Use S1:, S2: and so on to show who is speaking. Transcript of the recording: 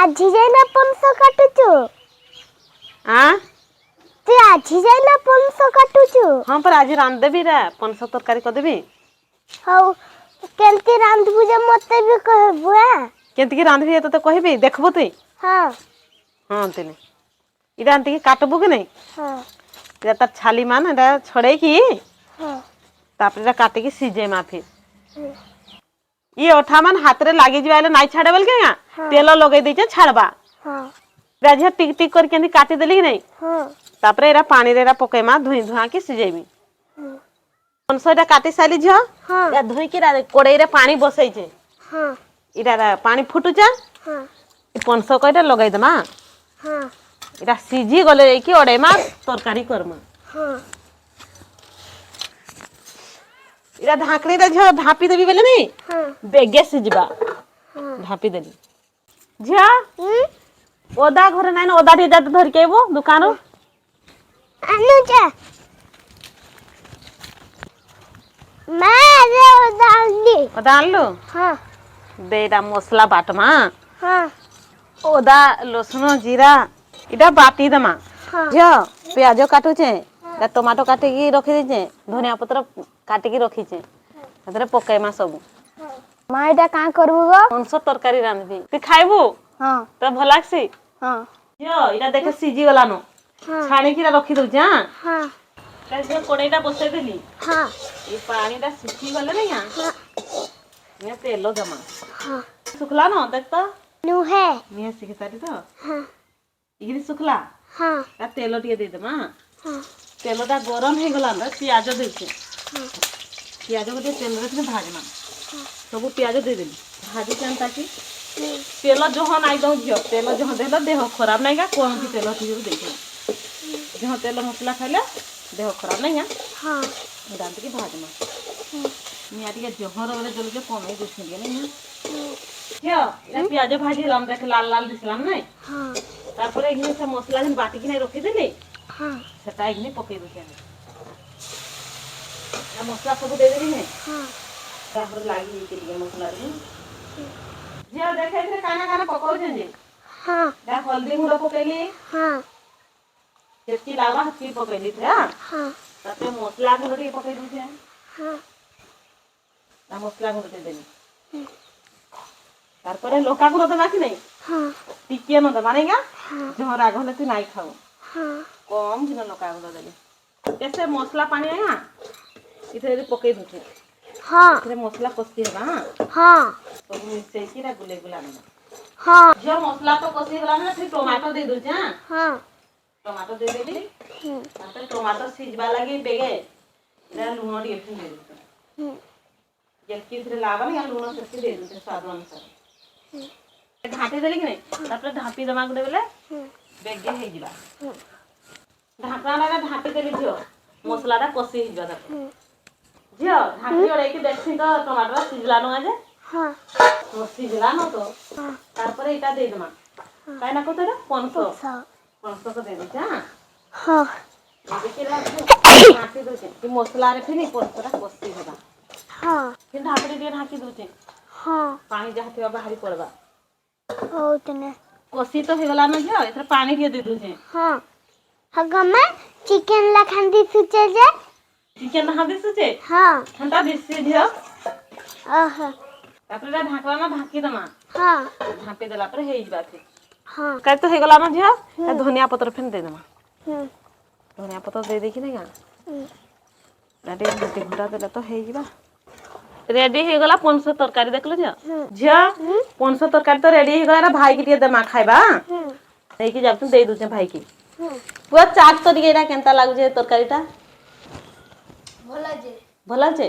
S1: ଆଜି ଯାଇ ନା ପଣସ କାଟୁଛୁ? ତୁ ଆଜି ଯାଇ ନା ପଣସ କାଟୁଛୁ?
S2: ହଁ पर आज रांध देबी रा पनस तरकारी कर देबी।
S1: हौ केमती रांधबु जे मते भी कहबु
S2: केमती की रांधबी तो कहबी देखबो तुई।
S1: हां
S2: हां तेने इरा अंती की काटबो कि नहीं?
S1: हां
S2: इरा त छाली मान एटा छड़े की
S1: हां
S2: तापर काटे की सीजे मा फिर ये ओठा मान हाथ रे लागी जवाले नाइ छाड़े बोल के तेल लगे दैचे छाड़बा।
S1: हां
S2: राजा टिक टिक कर केनी काटी देली कि नहीं?
S1: हां
S2: तापर एरा पानी रे एरा पकेमा धुई धुआ के सिजेबी। पनसटा काटी साली झ या धुई के कोड़ई रे पानी बसई छे।
S1: हां
S2: इरा पानी फुटुचा
S1: हां
S2: पनस कइटा लगाई दमा।
S1: हां
S2: इरा सिजी गले कि ओडेमा तरकारी करमा।
S1: हां
S2: इरा ढाकणी रे झ ढापी देबी बेले नहीं?
S1: हां
S2: बेगे सिजबा।
S1: हां
S2: ढापी देली झ ओदा घरे नाइन ओदा रे जा धर के आइबो दुकान रो
S1: आनु जा मैं रे ओदा
S2: आनलो
S1: हां
S2: देरा मसला बाटमा
S1: हां
S2: ओदा लसुन जीरा इटा बाटी दमा।
S1: हां
S2: झ प्याज काटू छे टमाटो काटी की रखी दे धनिया पत्र काटी की रखी छे तरे पकेमा सब
S1: मां एटा का करबु गो?
S2: पनस तरकारी रांधबी तू खाइबू?
S1: हां
S2: तो भल लागसी।
S1: हां
S2: झ इटा देखे सिजी गलानो छाणी की रखी दउछ। हां
S1: हां
S2: कैसे कोड़ेटा बसे देली
S1: हां
S2: ये पानीटा सिजी गले नहीं हां ये तेलो जमा
S1: हां
S2: सुखला न देख तो
S1: नु है
S2: निया सिके तारी तो
S1: हां
S2: इगिरी सुखला
S1: हां
S2: ता तेल टिके दे दमा।
S1: हां
S2: तेलटा गरम हे गला न प्याज देछे
S1: हां
S2: प्याज को तेल रे भाजमा सब प्याज दे देली भाजी चांता की तेल जहन आई दो झियो तेल जहन देला देह खराब नहीं का कौन की तेल ठीक देखे जहन तेल मसला खाइले देह खराब नहीं है।
S1: हां
S2: दांत की भाजमा निया टिके जहर रे जल के कम ही दुछ नहीं है झियो इला प्याज भाजी लम देख लाल लाल दिसलाम नहीं।
S1: हां
S2: तारपर एगनी से मसला जन बाटी की नहीं रखी देली
S1: हां
S2: सेटा एगनी पके दे आ मसला सब दे देली है।
S1: हां
S2: तापर लागी के लिए मसला रे झियो देखे रे काना काना पकाउ जे
S1: हां
S2: दा हल्दी गुंड पकेली
S1: हां
S2: जेती लावा हती पकेली थे हां
S1: हां
S2: ताते मसला गुंड टी पके दी छे
S1: हां
S2: ता मसला गुंड दे देली तारपर लोका गुंड दमा कि नहीं?
S1: हां
S2: टिके न दमा नहीं का
S1: हां
S2: जो राग होले तू नहीं खाओ
S1: हां
S2: कम दिन लोका गुंड देली कैसे मसला पानी है हां इथे पके दूचे
S1: हां
S2: इथे मसला कसी है हां
S1: हां
S2: तो मिक्स की रा गुले गुला ना
S1: हां
S2: जो मसला तो कसी गला ना फिर टमाटो दे दू जा
S1: हां
S2: टमाटो दे देली तापर टमाटो सिजबा लगी बेगे इरा लूण डी फिर दे दू जल्दी फिर लावन या लूण से दे दू स्वाद अनुसार ढापी देली कि नहीं तापर ढापी दमा गुडे बेले बेगे हे जिबा ढाकना लगा ढापी देली जो मसलाटा कसी हे जिबा तापर झियो ढाकी ओड़े की देखसी तो टमाटर सिजला न आजे
S1: हां
S2: तो सिजला न तो तापर एटा दे दमा काई ना को तो पनस पनस को दे दे हां
S1: हां
S2: देखि ला ढाकी दो कि मसला रे फिर पनसरा कसी हेबा
S1: हां
S2: फिर ढाकड़ी दे ढाकी दोचे
S1: हां
S2: पानी जहा थे बाहरी पड़बा
S1: हो तने
S2: कसी तो हे गला न झियो एथरा पानी दे दोचे
S1: हां हगमा चिकन ला खांदी सुचे जे
S2: चिकन ना दिसुचे
S1: हां
S2: ठंडा दिससे झियो
S1: आहा
S2: तापर ढाकला ना ढाकी दमा
S1: हां
S2: ढापी देला पर हे जिबा थी
S1: हां
S2: काय तो हे गला न झियो धनिया पत्र फेन दे दमा धनिया पत्र दे दे कि नहीं का रेडी घंटे घंटा देला तो हे जिबा रेडी हे गला 500 तरकारी देखलो झियो 500 तरकारी तो रेडी हे गला भाई के दमा खाइबा नै कि जाब दे दूचे भाई की पूरा चाट तो दिएरा केनता लागु जे तरकारीटा
S1: भला जे
S2: भला जे